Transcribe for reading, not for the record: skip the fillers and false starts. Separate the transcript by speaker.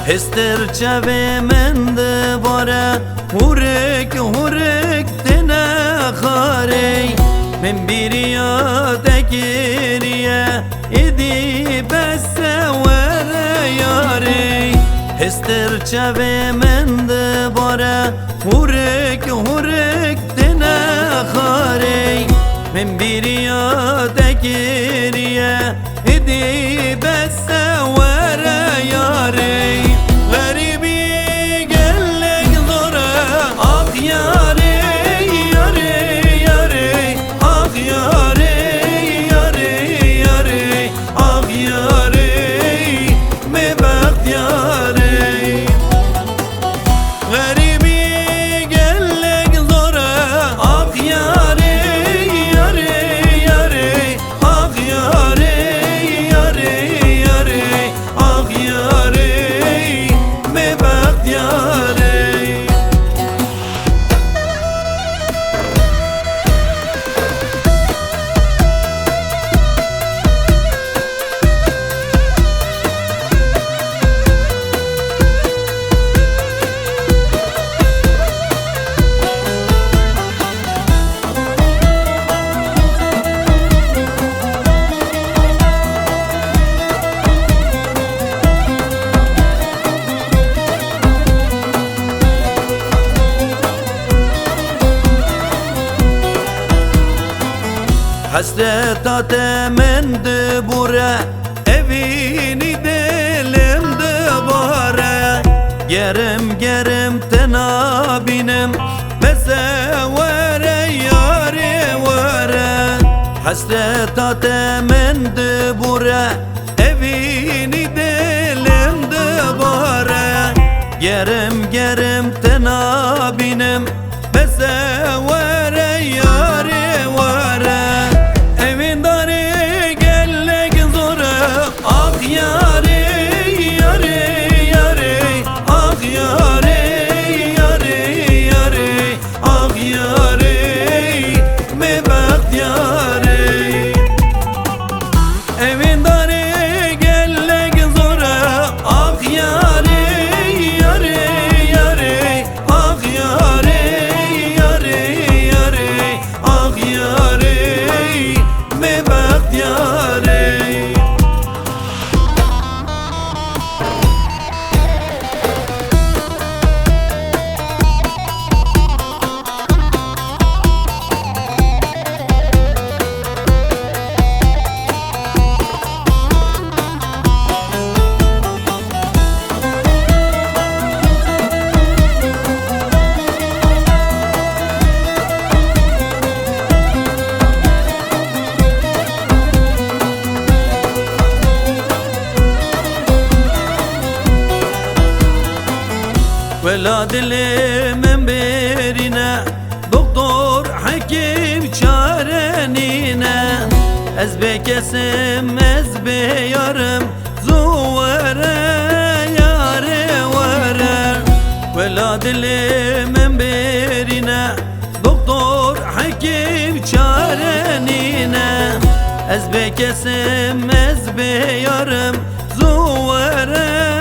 Speaker 1: Hester çave men de bara hurek hurek dene khare men biriya dekiriye edi besevere yare Hester çave men de bara hurek hurek dene khare men biriya dekiriye edi besevere yare Hasret atemendi bura evini delimdi bara Gerem gerem tenabinem mesevere yare vare Hasret atemendi bura evini delimdi bara Gerem gerem tenabinem mesevere yare vare Vela dilimin birine doktor hakim çarenine Ez bekesim ez beyarım zuvere yare vere Vela dilimin birine doktor hakim çarenine Ez bekesim ez beyarım zuvere